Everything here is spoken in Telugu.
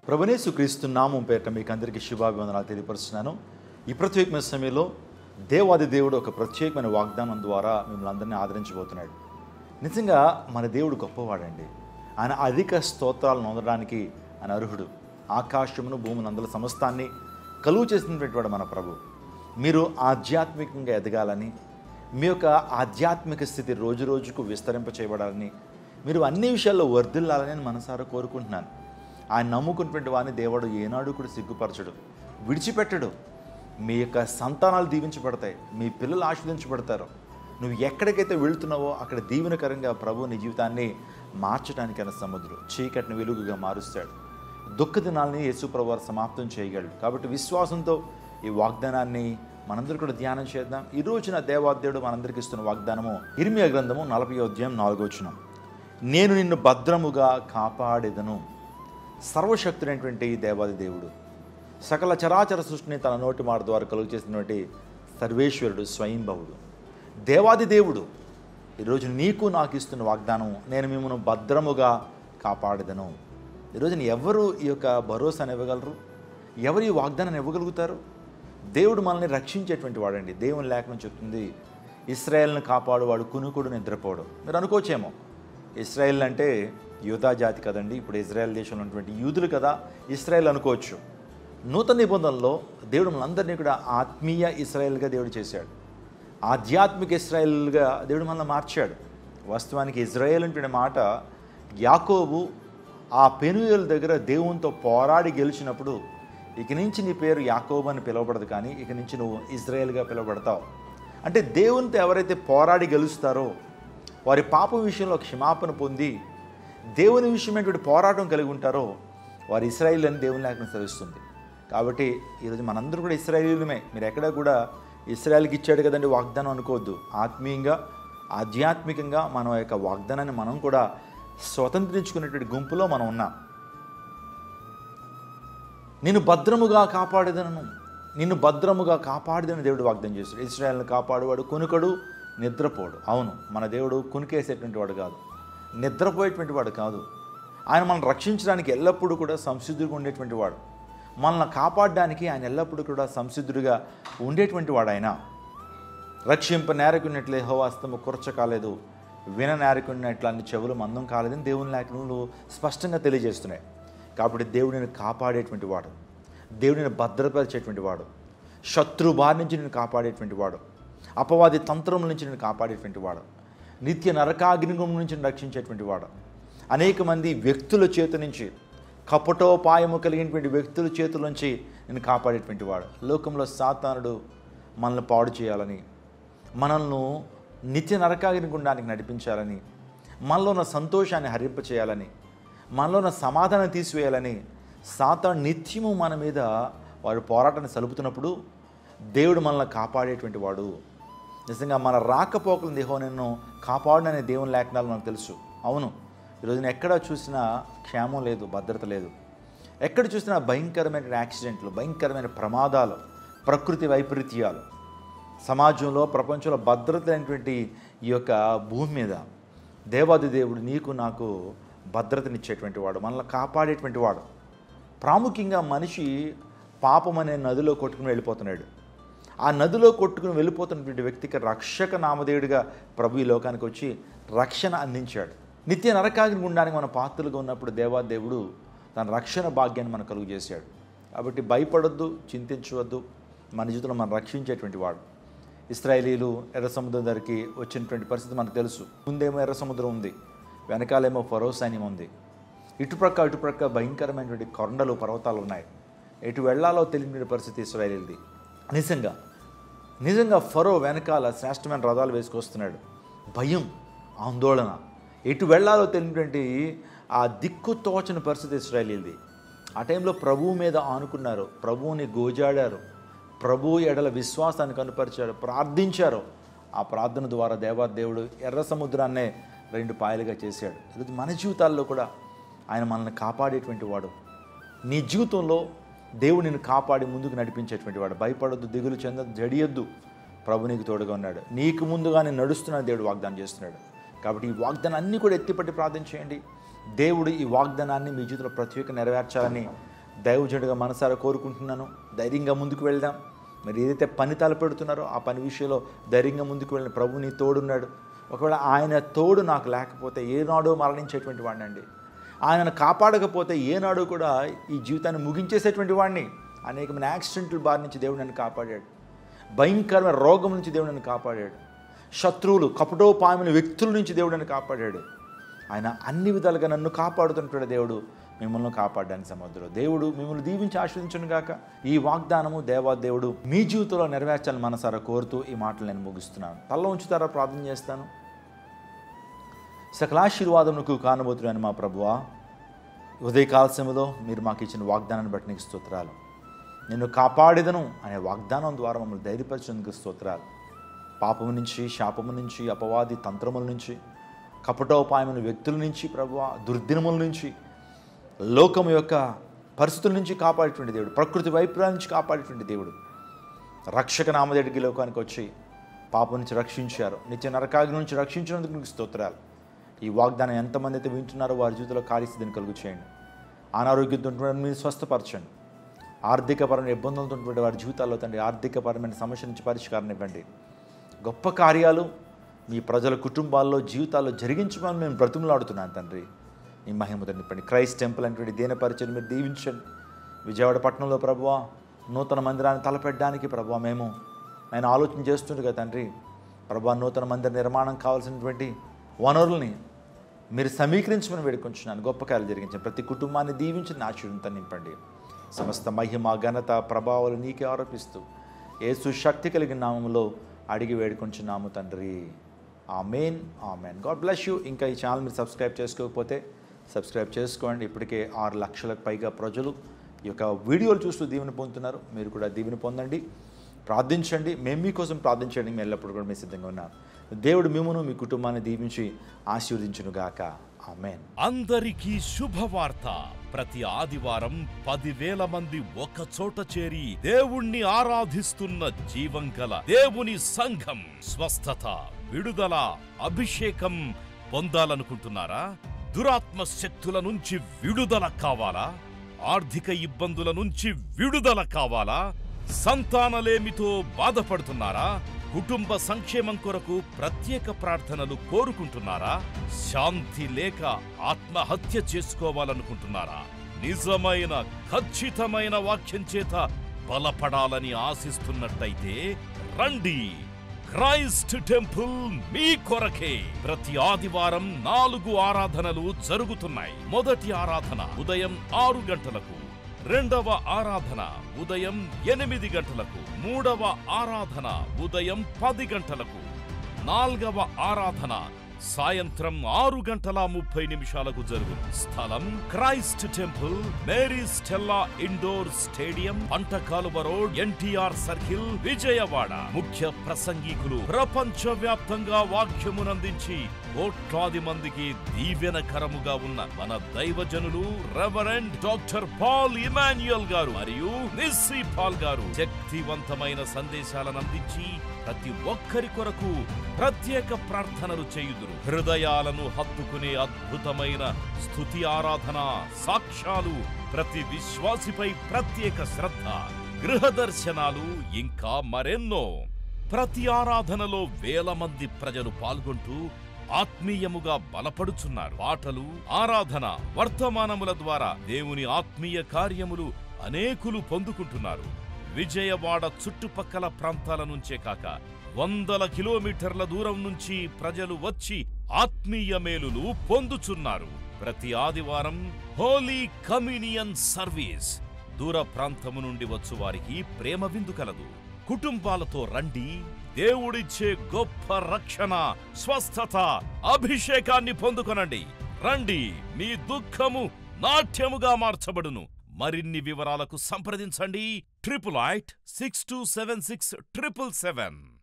ప్రభునేసు క్రీస్తు నామం పేరిట మీకు అందరికీ శుభాభివందనాలు తెలియపరుస్తున్నాను. ఈ ప్రత్యేకమైన సమయంలో దేవాది దేవుడు ఒక ప్రత్యేకమైన వాగ్దానం ద్వారా మిమ్మల్ని అందరినీ ఆదరించబోతున్నాడు. నిజంగా మన దేవుడు గొప్పవాడండి. ఆయన అధిక స్తోత్రాలను పొందడానికి ఆయన అర్హుడు. ఆకాశమును భూమిని అందరి సమస్తాన్ని కలుగు చేసినటువంటి వాడు మన ప్రభు. మీరు ఆధ్యాత్మికంగా ఎదగాలని, మీ యొక్క ఆధ్యాత్మిక స్థితి రోజు రోజుకు విస్తరింప చేయబడాలని, మీరు అన్ని విషయాల్లో వర్ధిల్లాలని నేను మనసారా కోరుకుంటున్నాను. ఆయన నమ్ముకున్నటువంటి వారిని దేవుడు ఏనాడు కూడా సిగ్గుపరచడు, విడిచిపెట్టడు. మీ యొక్క సంతానాలు దీవించబడతాయి, మీ పిల్లలు ఆశీర్వదించబడతారు. నువ్వు ఎక్కడికైతే వెళుతున్నావో అక్కడ దీవెనకరంగా ప్రభు నీ జీవితాన్ని మార్చడానికైనా సముద్రం చీకటిని వెలుగుగా మారుస్తాడు. దుఃఖ దినాలని యేసు ప్రభు వారు సమాప్తం చేయగలడు. కాబట్టి విశ్వాసంతో ఈ వాగ్దానాన్ని మనందరూ కూడా ధ్యానం చేద్దాం. ఈ రోజున దేవాదేవుడు మనందరికీ ఇస్తున్న వాగ్దానము ఇర్మియా గ్రంథము 40వ అధ్యాయం 4వ వచనం. నేను నిన్ను భద్రముగా కాపాడెదను. సర్వశక్తుడైనటువంటి దేవాది దేవుడు, సకల చరాచర సృష్టిని తన నోటి మాట ద్వారా కలుగు చేసినటువంటి సర్వేశ్వరుడు, స్వయంభవుడు, దేవాది దేవుడు ఈరోజు నీకు నాకు ఇస్తున్న వాగ్దానం, నేను మిమ్మల్ని భద్రముగా కాపాడెదను. ఈరోజు ఎవరు ఈ యొక్క భరోసాను ఇవ్వగలరు? ఎవరు ఈ వాగ్దానాన్ని ఇవ్వగలుగుతారు? దేవుడు మనల్ని రక్షించేటువంటి వాడండి. దేవుని లేఖనం చెప్తుంది, ఇశ్రాయేలును కాపాడువాడు కునుకుడు నిద్రపోడు. మీరు అనుకోవచ్చేమో, ఇశ్రాయేల్ అంటే యూదా జాతి కదండి, ఇప్పుడు ఇజ్రాయెల్ దేశంలో ఉన్నటువంటి యూదులు కదా ఇశ్రాయేల్ అనుకోవచ్చు. నూతన నిబంధనలో దేవుడు మనందరినీ కూడా ఆత్మీయ ఇశ్రాయేల్గా దేవుడు చేశాడు. ఆధ్యాత్మిక ఇశ్రాయేల్గా దేవుడు మనల్ని మార్చాడు. వాస్తవానికి ఇజ్రాయేల్ అంటే మాట, యాకోబు ఆ పెనుయేలు దగ్గర దేవునితో పోరాడి గెలిచినప్పుడు, ఇక నుంచి నీ పేరు యాకోబు అని పిలువబడదు, కానీ ఇక నుంచి నువ్వు ఇజ్రాయేల్గా పిలువబడతావు. అంటే దేవునితో ఎవరైతే పోరాడి గెలుస్తారో వారి పాపం విషయంలో క్షమాపణ పొంది దేవుని విషయమైనటువంటి పోరాటం కలిగి ఉంటారో వారు ఇశ్రాయేల్ అని దేవుని లేఖనం సెలవిస్తుంది. కాబట్టి ఈరోజు మనందరూ కూడా ఇశ్రాయేలుమే. మీరు ఎక్కడ కూడా ఇశ్రాయేల్కి ఇచ్చాడు కదండి వాగ్దానం అనుకోవద్దు. ఆత్మీయంగా ఆధ్యాత్మికంగా మన యొక్క వాగ్దానాన్ని మనం కూడా స్వతంత్రించుకునేటువంటి గుంపులో మనం ఉన్నాం. నిన్ను భద్రముగా కాపాడేదను, నిన్ను భద్రముగా కాపాడేదని దేవుడు వాగ్దానం చేస్తాడు. ఇశ్రాయేల్ని కాపాడువాడు కునుకడు నిద్రపోడు. అవును, మన దేవుడు కునికేసేటువంటి వాడు కాదు, నిద్రపోయేటువంటి వాడు కాదు. ఆయన మనల్ని రక్షించడానికి ఎల్లప్పుడూ కూడా సంసిద్ధుడిగా ఉండేటువంటి వాడు. మనల్ని కాపాడడానికి ఆయన ఎల్లప్పుడూ కూడా సంసిద్ధుడిగా ఉండేటువంటి వాడు. ఆయన రక్షింప నేరకున్నట్లే యెహోవా హస్తము కురచ కాలేదు, విన నేరకున్నట్లు అన్ని చెవులు మందం కాలేదని దేవుని లేఖనాలు స్పష్టంగా తెలియజేస్తున్నాయి. కాబట్టి దేవుడిని కాపాడేటువంటి వాడు, దేవుడిని భద్రపరిచేటువంటి వాడు, శత్రు బారి నుంచి నేను కాపాడేటువంటి వాడు, అపవాది తంత్రముల నుంచి నేను కాపాడేటువంటి వాడు, నిత్య నరకాగ్నిగుం నుంచి రక్షించేటువంటి వాడు, అనేక మంది వ్యక్తుల చేతి నుంచి, కపటోపాయము కలిగినటువంటి వ్యక్తుల చేతుల నుంచి నేను కాపాడేటువంటి వాడు. లోకంలో సాతానుడు మనల్ని పాడు చేయాలని, మనల్ని నిత్య నరకాగ్నిగుండానికి నడిపించాలని, మనలో ఉన్న సంతోషాన్ని హరింపచేయాలని, మనలో ఉన్న సమాధానం తీసివేయాలని సాతాను నిత్యము మన మీద వాడు పోరాటాన్ని సలుపుతున్నప్పుడు దేవుడు మనల్ని కాపాడేటువంటి వాడు. నిజంగా మన రాకపోకలను యెహోవా నిన్ను కాపాడుననే దేవుని లేఖనాలు మనకు తెలుసు. అవును, ఈరోజున ఎక్కడ చూసినా క్షేమం లేదు, భద్రత లేదు. ఎక్కడ చూసినా భయంకరమైన యాక్సిడెంట్లు, భయంకరమైన ప్రమాదాలు, ప్రకృతి వైపరీత్యాలు. సమాజంలో, ప్రపంచంలో భద్రత లేనటువంటి ఈ యొక్క భూమి మీద దేవాది దేవుడు నీకు నాకు భద్రతనిచ్చేటువంటి వాడు, మనల్ని కాపాడేటువంటి వాడు. ప్రాముఖ్యంగా మనిషి పాపం అనే నదిలో కొట్టుకుని వెళ్ళిపోతున్నాడు. ఆ నదిలో కొట్టుకుని వెళ్ళిపోతున్నటువంటి వ్యక్తికి రక్షక నామధేయుడిగా ప్రభు ఈ లోకానికి వచ్చి రక్షణ అందించాడు. నిత్య నరకాగ్ని గుండానికి మన పాత్రలుగా ఉన్నప్పుడు దేవాదేవుడు తన రక్షణ భాగ్యాన్ని మనకు కలుగు చేశాడు. కాబట్టి భయపడొద్దు, చింతించవద్దు. మన జీవితంలో మనం రక్షించేటువంటి వాడు. ఇశ్రాయేలీలు ఎర్ర సముద్రం దగ్గరికి వచ్చినటువంటి పరిస్థితి మనకు తెలుసు. ముందేమో ఎర్ర సముద్రం ఉంది, వెనకాలేమో ఫరో సైన్యం ఉంది. ఇటుప్రక్క భయంకరమైనటువంటి కొండలు, పర్వతాలు ఉన్నాయి. ఎటు వెళ్లాలో తెలియని పరిస్థితి ఇశ్రాయేలీలది. నిజంగా ఫరో వెనకాల శ్రేష్టమైన రథాలు వేసుకొస్తున్నాడు. భయం, ఆందోళన, ఎటు వెళ్లాలో తెలియనటువంటి ఆ దిక్కు తోచని పరిస్థితి ఇశ్రాయేలీలది. ఆ టైంలో ప్రభువు మీద ఆనుకున్నారు, ప్రభువుని గోజాడారు, ప్రభువు ఎడల విశ్వాసాన్ని కనుపరిచారు, ప్రార్థించారు. ఆ ప్రార్థన ద్వారా దేవాదేవుడు ఎర్ర సముద్రాన్నే 2 పాయలుగా చేశాడు. ఈరోజు మన జీవితాల్లో కూడా ఆయన మనల్ని కాపాడేటువంటి వాడు. నీ జీవితంలో దేవుడు నిన్ను కాపాడి ముందుకు నడిపించేటువంటి వాడు. భయపడొద్దు, దిగులు చెందొద్దు, జడియొద్దు. ప్రభు నీకు తోడుగా ఉన్నాడు. నీకు ముందుగా నేను నడుస్తున్నాను దేవుడు వాగ్దానం చేస్తున్నాడు. కాబట్టి ఈ వాగ్దానాన్ని కూడా ఎత్తిపట్టి ప్రార్థన చేయండి. దేవుడు ఈ వాగ్దానాన్ని మీ జీవితంలో ప్రత్యేకంగా నెరవేర్చాలని దైవజనుడిగా మనసారా కోరుకుంటున్నాను. ధైర్యంగా ముందుకు వెళ్దాం. మరి ఏదైతే పని తలపెడుతున్నారో ఆ పని విషయంలో ధైర్యంగా ముందుకు వెళ్ళిన ప్రభు నీ తోడున్నాడు. ఒకవేళ ఆయన తోడు నాకు లేకపోతే ఏనాడో మరణించేటువంటి వాడిని అండి. ఆయనను కాపాడకపోతే ఏనాడు కూడా ఈ జీవితాన్ని ముగించేసేటువంటి వాడిని. అనేకమైన యాక్సిడెంట్ల బారి నుంచి దేవుడు నన్ను కాపాడాడు. భయంకరమైన రోగం నుంచి దేవుడు నన్ను కాపాడాడు. శత్రువులు, కపటోపాయమైన వ్యక్తుల నుంచి దేవుడు నన్ను కాపాడాడు. ఆయన అన్ని విధాలుగా నన్ను కాపాడుతుంటాడు. దేవుడు మిమ్మల్ని కాపాడడానికి సమర్థుడు. దేవుడు మిమ్మల్ని దీవించి ఆశీర్వదించును గాక. ఈ వాగ్దానము దేవాదేవుడు మీ జీవితంలో నెరవేర్చాలని మనసారా కోరుతూ ఈ మాటలు నేను ముగిస్తున్నాను. తల్ల ఉంచుతారా? ప్రార్థన చేస్తాను. సకలాశీర్వాదమునకు కానబోతున్నాను మా ప్రభువా. ఉదయకాల సమయంలో మీరు మాకు ఇచ్చిన వాగ్దానాన్ని బట్టి నీకు స్తోత్రాలు. నిన్ను కాపాడేదను అనే వాగ్దానం ద్వారా మమ్మల్ని ధైర్యపరిచేందుకు స్తోత్రాలు. పాపము నుంచి, శాపము నుంచి, అపవాది తంత్రముల నుంచి, కపటోపాయమైన వ్యక్తుల నుంచి ప్రభువా, దుర్దినముల నుంచి, లోకము యొక్క పరిస్థితుల నుంచి కాపాడేటువంటి దేవుడు, ప్రకృతి వైపరీత్యాల నుంచి కాపాడేటువంటి దేవుడు, రక్షక నామదేడికి లోకానికి వచ్చి పాపం నుంచి రక్షించారు, నిత్య నరకాగ్ని నుంచి రక్షించినందుకు నీకు స్తోత్రాలు. ఈ వాగ్దానం ఎంతమంది అయితే వింటున్నారో వారి జీవితంలో కార్యసిద్ధిని కలుగు చేయండి. అనారోగ్యంతో మీరు స్వస్థపరచండి. ఆర్థికపరమైన ఇబ్బందులతో ఉన్నటువంటి వారి జీవితాల్లో తండ్రి ఆర్థికపరమైన సమస్య నుంచి పరిష్కారం ఇవ్వండి. గొప్ప కార్యాలు మీ ప్రజల కుటుంబాల్లో, జీవితాల్లో జరిగించమని మేము బ్రతిమలాడుతున్నాను తండ్రి. మీ మహిమతో నింపండి. క్రైస్ట్ టెంపుల్ అనేటువంటి దీన పరిచయం మీరు దీవించండి. విజయవాడ పట్టణంలో ప్రభువా నూతన మందిరాన్ని తలపెట్టడానికి ప్రభువా మేము ఆయన ఆలోచన చేస్తుండగా తండ్రి ప్రభువా నూతన మందిర నిర్మాణం కావాల్సినటువంటి వనరుల్ని మీరు సమీకరించమని వేడుకొంచున్నాను. గొప్ప కార్యాలు జరిగించండి. ప్రతి కుటుంబాన్ని దీవించి ఆశీర్వాదంతో నింపండి. సమస్త మహిమ, ఘనత, ప్రభావాలు నీకే ఆరోపిస్తూ యేసు శక్తి కలిగిన నామములో అడిగి వేడుకొంచున్నాము తండ్రి. ఆమేన్, ఆమేన్. God bless you. ఇంకా ఈ ఛానల్ మీరు సబ్స్క్రైబ్ చేసుకోకపోతే సబ్స్క్రైబ్ చేసుకోండి. ఇప్పటికే 6 లక్షలకు పైగా ప్రజలు ఈ యొక్క వీడియోలు చూస్తూ దీవెన పొందుతున్నారు. మీరు కూడా దీవెన పొందండి, ప్రార్థించండి. మేము మీకోసం ప్రార్థించండి. మేము ఎల్లప్పుడూ కూడా మీ సిద్ధంగా ఉన్నాం. దేవుడు మిమ్మును మీ కుటుంబాన్ని దీవించి ఆశీర్వదించునుగాక. ఆమేన్. అందరికీ శుభవార్త. ప్రతి ఆదివారం 10,000 మంది ఒక చోట చేరి దేవుణ్ణి ఆరాధిస్తున్న జీవం గల దేవుని సంఘం. స్వస్థత, విడుదల, అభిషేకం పొందాలనుకుంటున్నారా? దురాత్మ శక్తుల నుంచి విడుదల కావాలా? ఆర్థిక ఇబ్బందుల నుంచి విడుదల కావాలా? సంతానలేమితో బాధపడుతున్నారా? కుటుంబ సంక్షేమం కొరకు ప్రత్యేక ప్రార్థనలు కోరుకుంటున్నారా? శాంతి లేక ఆత్మహత్య చేసుకోవాలనుకుంటున్నారా? నిజమైన ఖచ్చితమైన వాక్యం చేత బలపడాలని ఆశిస్తున్నట్టయితే రండి. క్రైస్ట్ టెంపుల్ మీ కొరకే. ప్రతి ఆదివారం 4 ఆరాధనలు జరుగుతున్నాయి. మొదటి ఆరాధన ఉదయం 6 గంటలకు, రెండవ ఆరాధన ఉదయం 8 గంటలకు, మూడవ ఆరాధన ఉదయం 10 గంటలకు, నాల్గవ ఆరాధన సాయంత్రం 6:30 జరుగును. స్థలం Christ temple, Mary Stella indoor stadium, Pantakaluva road, NTR circle, Vijayawada. ముఖ్య ప్రసంగికులు ప్రపంచ వ్యాప్తంగా వాక్యమునందించి కోట్లాది మందికి దీవెనకరముగా ఉన్న మన దైవజనులు రెవరెండ్ డాక్టర్ పాల్ ఇమాన్యుయల్ గారు మరియు నిస్సీ పాల్ గారు శక్తివంతమైన సందేశాలను అందించి ప్రతి ఒక్కరి కొరకు ప్రత్యేక ప్రార్థనలు చేయుదురు. హృదయాలను హత్తుకునే అద్భుతమైన స్తుతి ఆరాధన సాక్ష్యాలు, ప్రతి విశ్వాసిపై ప్రత్యేక శ్రద్ధ, గృహ దర్శనాలు, ఇంకా మరెన్నో. ప్రతి ఆరాధనలో 1000 మంది ప్రజలు పాల్గొంటూ ఆత్మీయముగా బలపడుచున్నారు. పాటలు, ఆరాధన, వర్తమానముల ద్వారా దేవుని ఆత్మీయ కార్యములు అనేకులు పొందుకుంటున్నారు. విజయవాడ చుట్టుపక్కల ప్రాంతాల నుంచే కాక 100 కిలోమీటర్ల దూరం నుంచి ప్రజలు వచ్చి ఆత్మీయ మేలులు పొందుచున్నారు. ప్రతి ఆదివారం హోలీ కమ్యూనియన్ సర్వీస్. దూర ప్రాంతము నుండి వచ్చు వారికి ప్రేమ విందు కలదు. కుటుంబాలతో రండి. దేవుడిచ్చే గొప్ప రక్షణ, స్వస్థత, అభిషేకాన్ని పొందుకొనండి. రండి, మీ దుఃఖము నాట్యముగా మార్చబడును. మరిన్ని వివరాలకు సంప్రదించండి 88 6276 777.